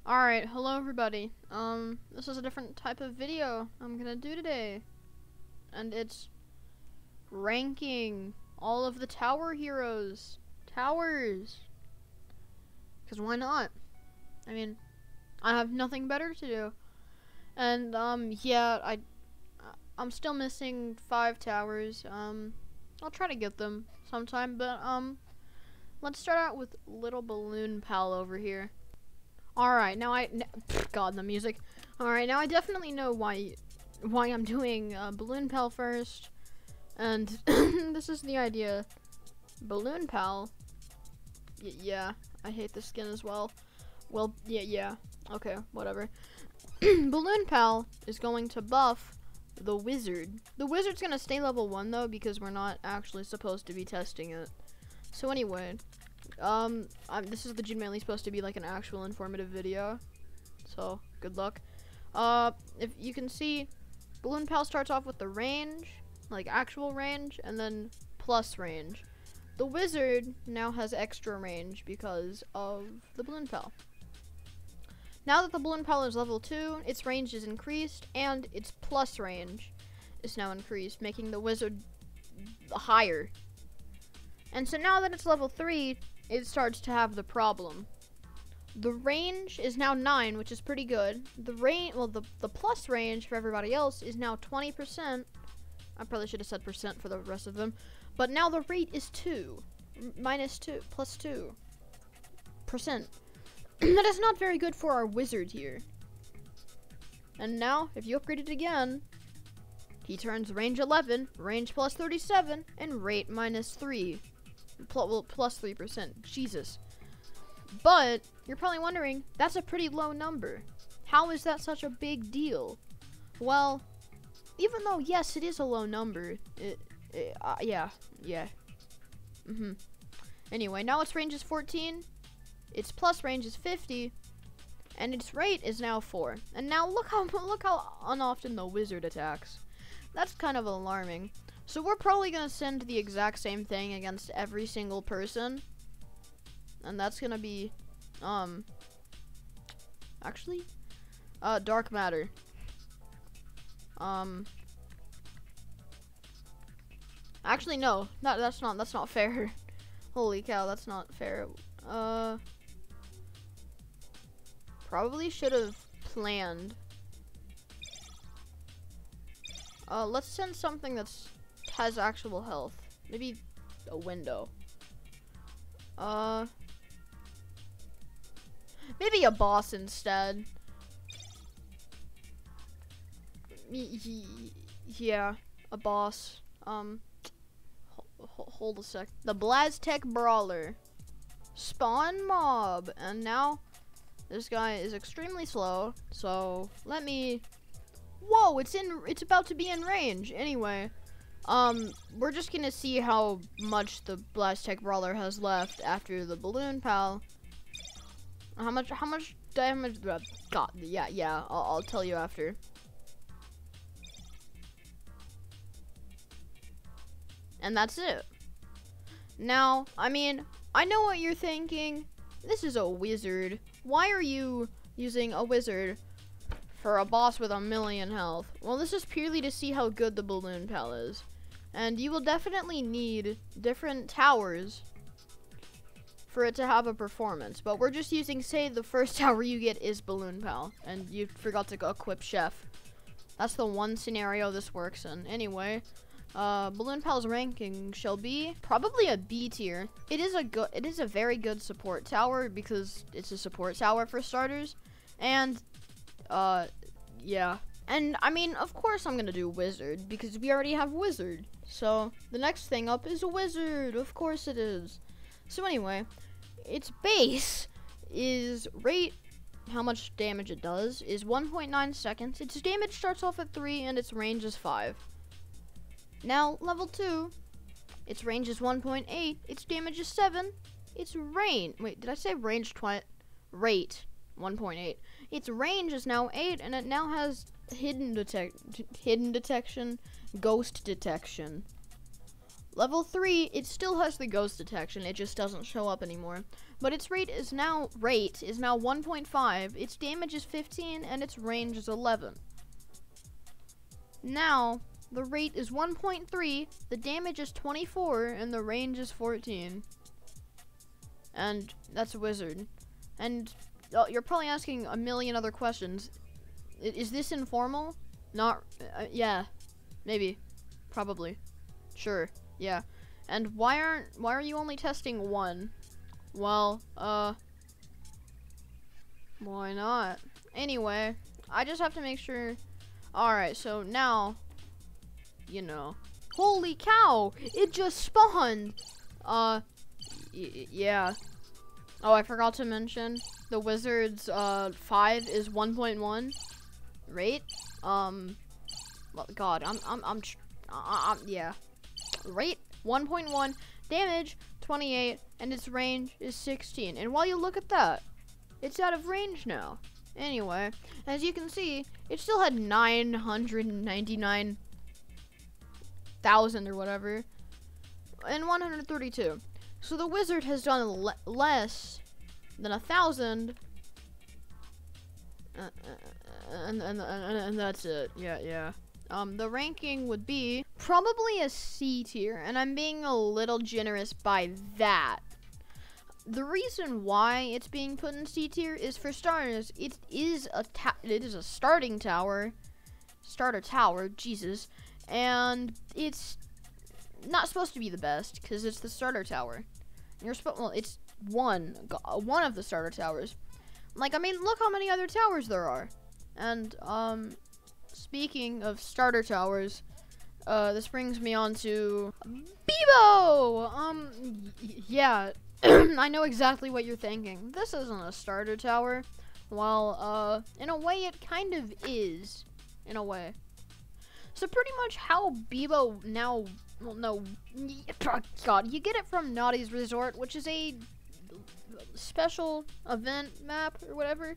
Alright, hello everybody. This is a different type of video I'm gonna do today. And it's ranking all of the tower heroes. Towers. Because why not? I mean, I have nothing better to do. And, yeah, I'm still missing 5 towers. I'll try to get them sometime, but, let's start out with little balloon pal over here. Alright, now God, the music. Alright, now I definitely know why I'm doing Balloon Pal first. And this is the idea. Balloon Pal. Yeah, I hate the skin as well. Well, yeah. Okay, whatever. Balloon Pal is going to buff the wizard. The wizard's gonna stay level 1 though, because we're not actually supposed to be testing it. So anyway, this is legitimately supposed to be like an actual informative video, so good luck. If you can see, Balloon Pal starts off with the range, like actual range, and then plus range. The wizard now has extra range because of the Balloon Pal. Now that the Balloon Pal is level 2, its range is increased, and its plus range is now increased, making the wizard higher. And so now that it's level 3, it starts to have the problem. The range is now 9, which is pretty good. The plus range for everybody else is now 20%. I probably should have said percent for the rest of them. But now the rate is 2. Plus 2%. That is not very good for our wizard here. And now, if you upgrade it again, he turns range 11, range plus 37, and rate minus 3. Plus 3%. Jesus. But you're probably wondering, that's a pretty low number. How is that such a big deal? Well, even though yes, it is a low number, yeah. Anyway, now its range is 14, its plus range is 50, and its rate is now 4. And now look how unoften the wizard attacks. That's kind of alarming. So we're probably gonna send the exact same thing against every single person. And that's gonna be, actually, dark matter. Actually, no, that's not fair. Holy cow, that's not fair. Probably should have planned. Let's send something has actual health. Maybe a window. Maybe a boss instead. Yeah, a boss. Hold a sec. The Blaztech Brawler. Spawn mob. And now, this guy is extremely slow, so let me... Whoa, it's about to be in range. Anyway, we're just gonna see how much the Blaztech Brawler has left after the Balloon Pal. How much damage? God, yeah. I'll tell you after. And that's it. Now, I mean, I know what you're thinking. This is a wizard. Why are you using a wizard for a boss with 1,000,000 health? Well, this is purely to see how good the Balloon Pal is. And you will definitely need different towers for it to have a performance. But we're just using, say, the first tower you get is Balloon Pal, and you forgot to equip Chef. That's the one scenario this works in. Anyway, Balloon Pal's ranking shall be probably a B tier. It is a very good support tower because it's a support tower for starters. And yeah. And I mean, of course I'm gonna do wizard because we already have wizard. So the next thing up is a wizard. Of course it is. So anyway, its base is rate, how much damage it does, is 1.9 seconds. Its damage starts off at 3 and its range is 5. Now, level 2, its range is 1.8, its damage is 7, its range, wait, did I say range rate, 1.8. Its range is now 8, and it now has hidden detection, ghost detection. Level 3, it still has the ghost detection, it just doesn't show up anymore. But its rate is now 1.5, its damage is 15, and its range is 11. Now, the rate is 1.3, the damage is 24, and the range is 14. And that's a wizard. And you're probably asking a million other questions. Is this informal? Not, yeah, maybe, probably, sure, yeah. And why are you only testing one? Well, why not? Anyway, I just have to make sure. Alright, so now, you know. Holy cow! It just spawned! Yeah. Oh, I forgot to mention, the wizard's, 5 is 1.1 rate. Well, God, yeah. Rate, 1.1, damage, 28, and its range is 16. And while you look at that, it's out of range now. Anyway, as you can see, it still had 999,000 or whatever, and 132. So the wizard has done less than 1,000, and that's it. Yeah. The ranking would be probably a C tier, and I'm being a little generous by that. The reason why it's being put in C tier is, for starters, it is a starter tower, Jesus, and it's not supposed to be the best because it's the starter tower. Well, it's one of the starter towers. Like, I mean, look how many other towers there are. And speaking of starter towers, this brings me on to Bebo. Yeah. I know exactly what you're thinking. This isn't a starter tower. Well, in a way it kind of is. In a way. So pretty much how Bebo now, well, no, God, you get it from Naughty's Resort, which is a special event map or whatever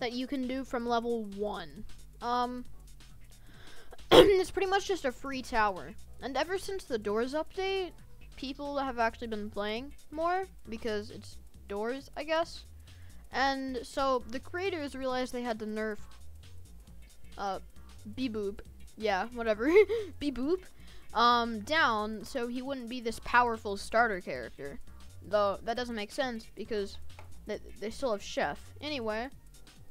that you can do from level 1. It's pretty much just a free tower. And ever since the Doors update, people have actually been playing more because it's Doors, I guess. And so the creators realized they had to nerf Beboop, yeah, whatever, Beboop, down so he wouldn't be this powerful starter character. Though that doesn't make sense because they still have Chef. Anyway,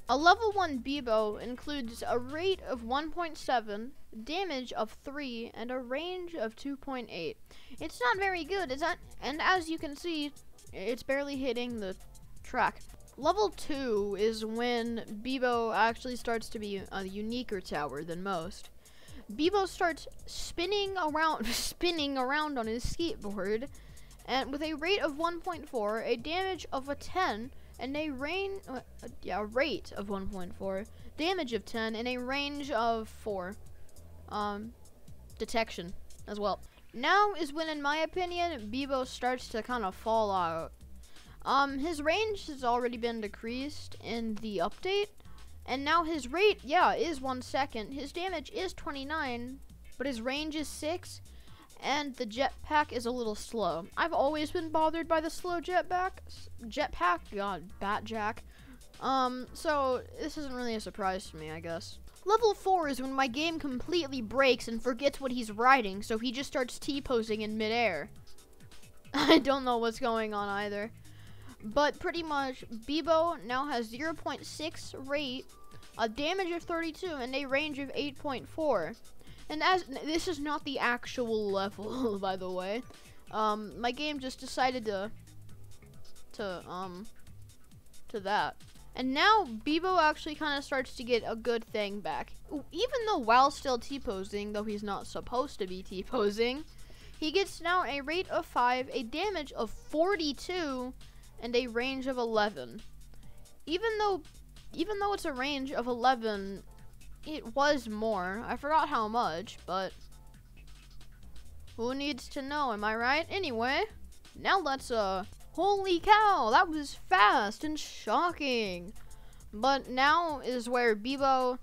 a level 1 Bebo includes a rate of 1.7, damage of 3, and a range of 2.8. It's not very good, and as you can see, it's barely hitting the track. Level 2 is when Bebo actually starts to be a uniquer tower than most. Bebo starts spinning around on his skateboard, and with a rate of 1.4, a damage of a 10, and a rate of 1.4, damage of 10, and a range of 4. Detection as well. Now is when, in my opinion, Bebo starts to kind of fall out. His range has already been decreased in the update, and now his rate, is 1 second. His damage is 29, but his range is 6, and the jetpack is a little slow. I've always been bothered by the slow jetpack. God, Batjack. So this isn't really a surprise to me, I guess. Level 4 is when my game completely breaks and forgets what he's riding, so he just starts T-posing in midair. I don't know what's going on either. But pretty much, Bebo now has 0.6 rate, a damage of 32, and a range of 8.4. And this is not the actual level, by the way. My game just decided to that. And now Bebo actually kind of starts to get a good thing back. Even though while still T-posing, though he's not supposed to be T-posing, he gets now a rate of 5, a damage of 42, and a range of 11. Even though it's a range of 11, it was more. I forgot how much, but who needs to know, am I right? Anyway, now let's, holy cow, that was fast and shocking. But now is where Bebo's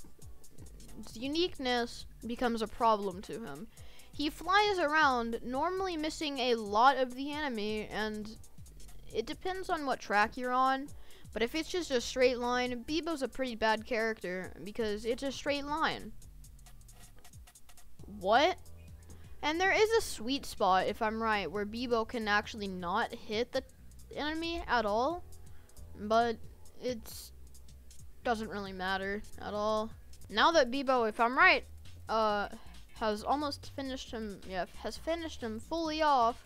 uniqueness becomes a problem to him. He flies around, normally missing a lot of the enemy, and it depends on what track you're on. But if it's just a straight line, Bebo's a pretty bad character because it's a straight line. What? And there is a sweet spot, if I'm right, where Bebo can actually not hit the enemy at all. But it doesn't really matter at all. Now that Bebo, if I'm right, has almost finished him, has finished him fully off.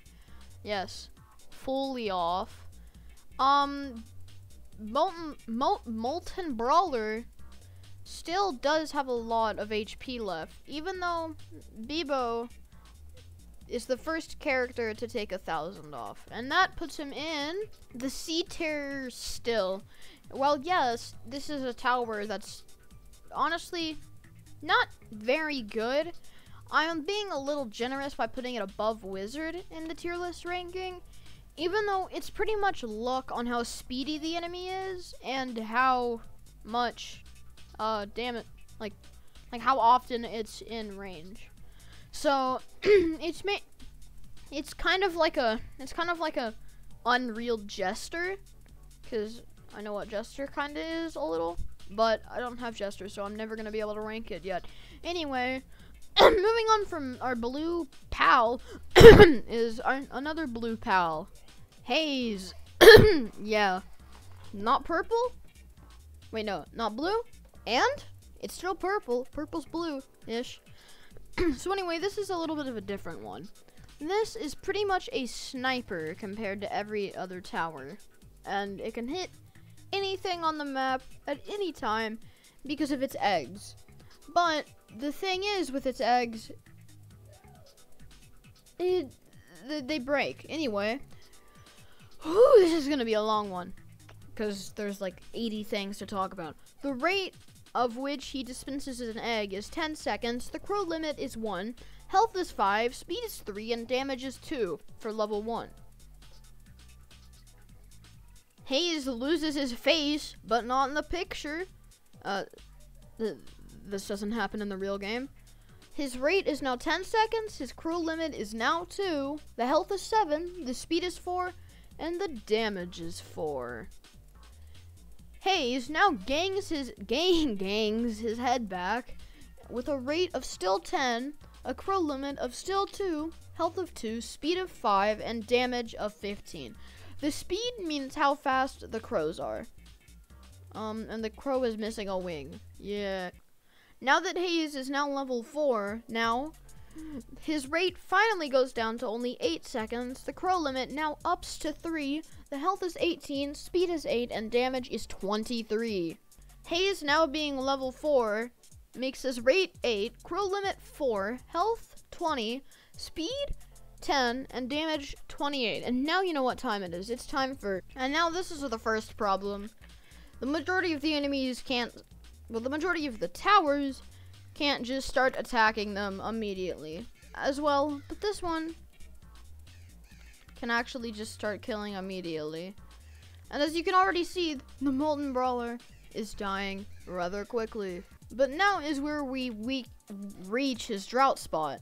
Yes, fully off. Molten Brawler still does have a lot of HP left, even though Bebo is the first character to take 1,000 off, and that puts him in the C tier still. Well, yes, this is a tower that's honestly not very good. I am being a little generous by putting it above Wizard in the tier list ranking, even though it's pretty much luck on how speedy the enemy is and how much damage, like how often it's in range. So it's kind of like a Unreal Jester, because I know what Jester kind of is a little, but I don't have Jester, so I'm never gonna be able to rank it yet. Anyway, moving on from our blue pal is another blue pal, Haze. Yeah, not purple. Wait, no, not blue, and it's still purple. Purple's blue-ish. So anyway, this is a little bit of a different one. This is pretty much a sniper compared to every other tower, and it can hit anything on the map at any time because of its eggs. But the thing is, with its eggs, they break. Anyway, this is gonna be a long one because there's like 80 things to talk about. The rate of which he dispenses an egg is 10 seconds, the crow limit is 1, health is 5, speed is 3, and damage is 2 for level 1. Haze loses his face, but not in the picture. This doesn't happen in the real game. His rate is now 10 seconds, his crow limit is now 2, the health is 7, the speed is 4, and the damage is 4. Haze now gangs his head back with a rate of still 10, a crow limit of still 2, health of 2, speed of 5, and damage of 15. The speed means how fast the crows are. And the crow is missing a wing. Yeah. Now that Haze is now level 4, his rate finally goes down to only 8 seconds. The crow limit now ups to 3. The health is 18, speed is 8, and damage is 23. Haze now being level 4 makes his rate 8, crow limit 4, health 20, speed 10, and damage 28. And now you know what time it is. It's time for... And now this is the first problem. The majority of the enemies can't... Well, the majority of the towers can't just start attacking them immediately as well, but this one can actually just start killing immediately. And as you can already see, the Molten Brawler is dying rather quickly. But now is where we reach his drought spot.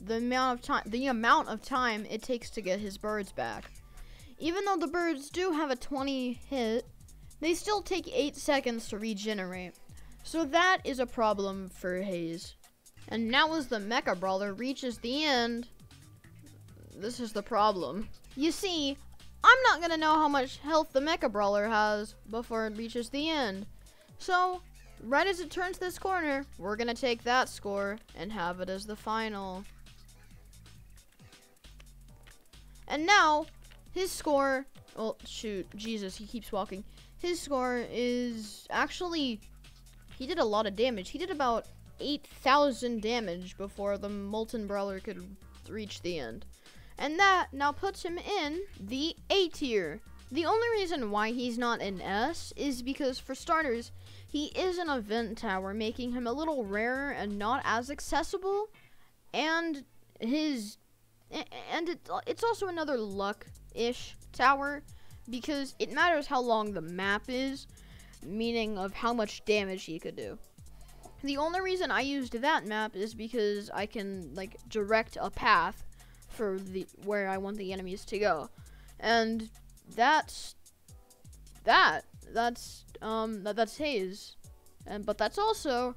The amount of time it takes to get his birds back. Even though the birds do have a 20 hit, they still take 8 seconds to regenerate. So that is a problem for Haze. And now as the Mecha Brawler reaches the end, this is the problem. You see, I'm not gonna know how much health the Mecha Brawler has before it reaches the end. So, right as it turns this corner, we're gonna take that score and have it as the final. And now, his score, oh shoot, Jesus, he keeps walking. His score is actually, he did a lot of damage. He did about 8,000 damage before the Molten Brawler could reach the end. And that now puts him in the A tier. The only reason why he's not in S is because, for starters, he is an event tower, making him a little rarer and not as accessible. And it's also another luck-ish tower, because it matters how long the map is, meaning of how much damage he could do. The only reason I used that map is because I can like direct a path for the where I want the enemies to go, and that's Haze, but that's also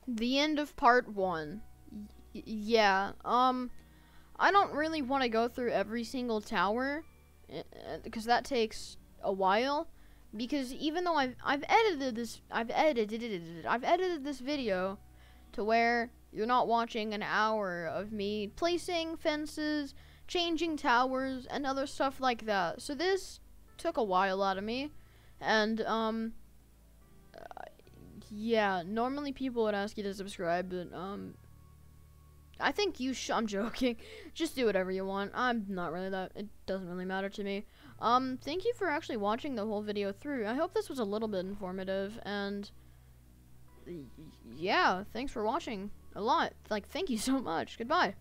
the end of part 1. Yeah, I don't really want to go through every single tower because that takes a while. Because even though I've edited this video to where you're not watching an hour of me placing fences, changing towers, and other stuff like that. So this took a while out of me, and yeah, normally people would ask you to subscribe, but I think you should. I'm joking. Just do whatever you want. I'm not really that. It doesn't really matter to me. Thank you for actually watching the whole video through. I hope this was a little bit informative, and yeah, thanks for watching a lot. Like, thank you so much. Goodbye.